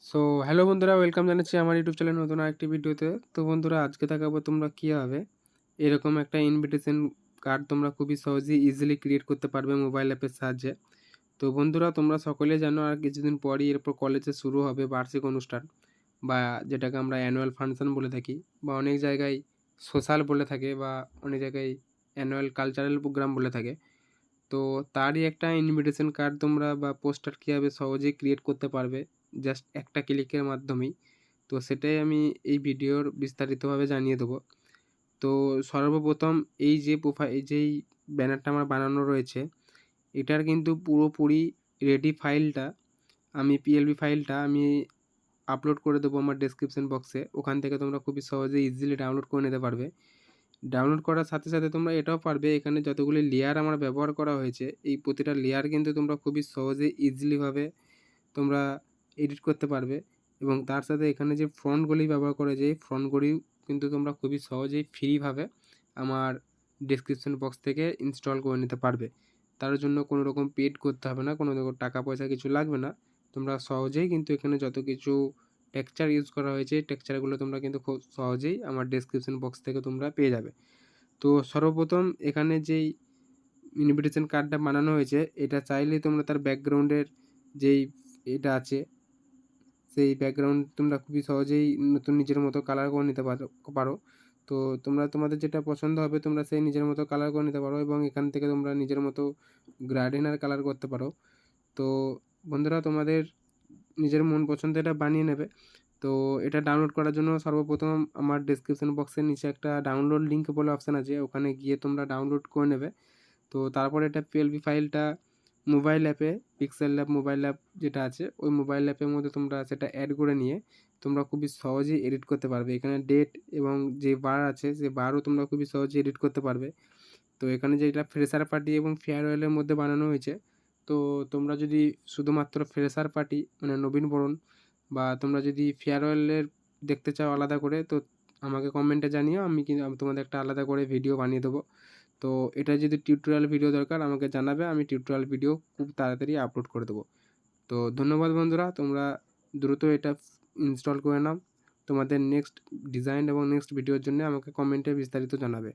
So hello বন্ধুরা, welcome জানাচ্ছি আমার ইউটিউব চ্যানেল নতুন আরেকটি ভিডিওতে। তো বন্ধুরা, আজকে দেখাবো তোমরা কীভাবে এরকম একটা ইনভিটেশন কার্ড তোমরা খুবই সহজেই ইজিলি ক্রিয়েট করতে পারবে মোবাইল অ্যাপের সাহায্যে। তো বন্ধুরা, তোমরা সকলে জানো আর কিছুদিন পরই এরপর কলেজে শুরু হবে বার্ষিক অনুষ্ঠান, বা যেটাকে আমরা অ্যানুয়াল ফাংশন বলে থাকি, বা অনেক জায়গায় সোশ্যাল বলে থাকে, বা অনেক জায়গায় অ্যানুয়াল কালচারাল প্রোগ্রাম বলে থাকে। তো তারই একটা ইনভিটেশন কার্ড তোমরা বা পোস্টার কীভাবে সহজেই ক্রিয়েট করতে পারবে জাস্ট একটা ক্লিকের মাধ্যমেই, তো সেটাই আমি এই ভিডিওর বিস্তারিতভাবে জানিয়ে দেবো। তো সর্বপ্রথম এই যেই ব্যানারটা আমার বানানো রয়েছে, এটার কিন্তু পুরোপুরি রেডি ফাইলটা পিএলবি ফাইলটা আমি আপলোড করে দেবো আমার ডেসক্রিপশন বক্সে। ওখান থেকে তোমরা খুবই সহজে ইজিলি ডাউনলোড করে নিতে পারবে। ডাউনলোড করার সাথে সাথে তোমরা এটাও পারবে, এখানে যতগুলি লেয়ার আমার ব্যবহার করা হয়েছে, এই প্রতিটা লেয়ার কিন্তু তোমরা খুবই সহজে ইজিলিভাবে তোমরা এডিট করতে পারবে। এবং তার সাথে এখানে যে ফন্টগুলি ব্যবহার করা যায়, এই ফন্টগুলিও কিন্তু তোমরা খুবই সহজেই ফ্রিভাবে আমার ডেসক্রিপশন বক্স থেকে ইনস্টল করে নিতে পারবে। তার জন্য কোনো রকম পেড করতে হবে না, কোনো রকম টাকা পয়সা কিছু লাগবে না। তোমরা সহজেই কিন্তু এখানে যত কিছু টেক্সচার ইউজ করা হয়েছে, টেক্সচারগুলো তোমরা কিন্তু খুব সহজেই আমার ডেসক্রিপশন বক্স থেকে তোমরা পেয়ে যাবে। তো সর্বপ্রথম এখানে যেই ইনভিটেশন কার্ডটা বানানো হয়েছে, এটা চাইলেই তোমরা তার ব্যাকগ্রাউন্ডের যেই এটা আছে, সেই ব্যাকগ্রাউন্ড তোমরা খুবই সহজেই নতুন নিজের মতো কালার করে নিতে পারো। তো তোমরা তোমাদের যেটা পছন্দ হবে তোমরা সেই নিজের মতো কালার করে নিতে পারো, এবং এখান থেকে তোমরা নিজের মতো গ্রাডেনার কালার করতে পারো। তো বন্ধুরা, তোমাদের নিজের মন পছন্দ এটা বানিয়ে নেবে। তো এটা ডাউনলোড করার জন্য সর্বপ্রথম আমার ডেসক্রিপশন বক্সের নিচে একটা ডাউনলোড লিঙ্ক বলে অপশান আছে, ওখানে গিয়ে তোমরা ডাউনলোড করে নেবে। তো তারপরে এটা পিএলবি ফাইলটা মোবাইল অ্যাপে, পিক্সেল ল্যাব মোবাইল অ্যাপ যেটা আছে, ওই মোবাইল অ্যাপের মধ্যে তোমরা সেটা অ্যাড করে নিয়ে তোমরা খুবই সহজেই এডিট করতে পারবে। এখানে ডেট এবং যে বার আছে, সে বারও তোমরা খুবই সহজেই এডিট করতে পারবে। তো এখানে যেটা ফ্রেশার পার্টি এবং ফেয়ারওয়েলের মধ্যে বানানো হয়েছে, তো তোমরা যদি শুধুমাত্র ফ্রেশার পার্টি মানে নবীনবরণ, বা তোমরা যদি ফেয়ারওয়েলের দেখতে চাও আলাদা করে, তো আমাকে কমেন্টে জানিও, আমি তোমাদের একটা আলাদা করে ভিডিও বানিয়ে দেবো। তো এটা যদি টিউটোরিয়াল ভিডিও দরকার আমাকে জানাবে, আমি টিউটোরিয়াল ভিডিও খুব তাড়াতাড়ি আপলোড করে দেবো। তো ধন্যবাদ বন্ধুরা, তোমরা দ্রুত এটা ইনস্টল করে নাও। তোমাদের নেক্সট ডিজাইন এবং নেক্সট ভিডিওর জন্য আমাকে কমেন্টে বিস্তারিত জানাবে।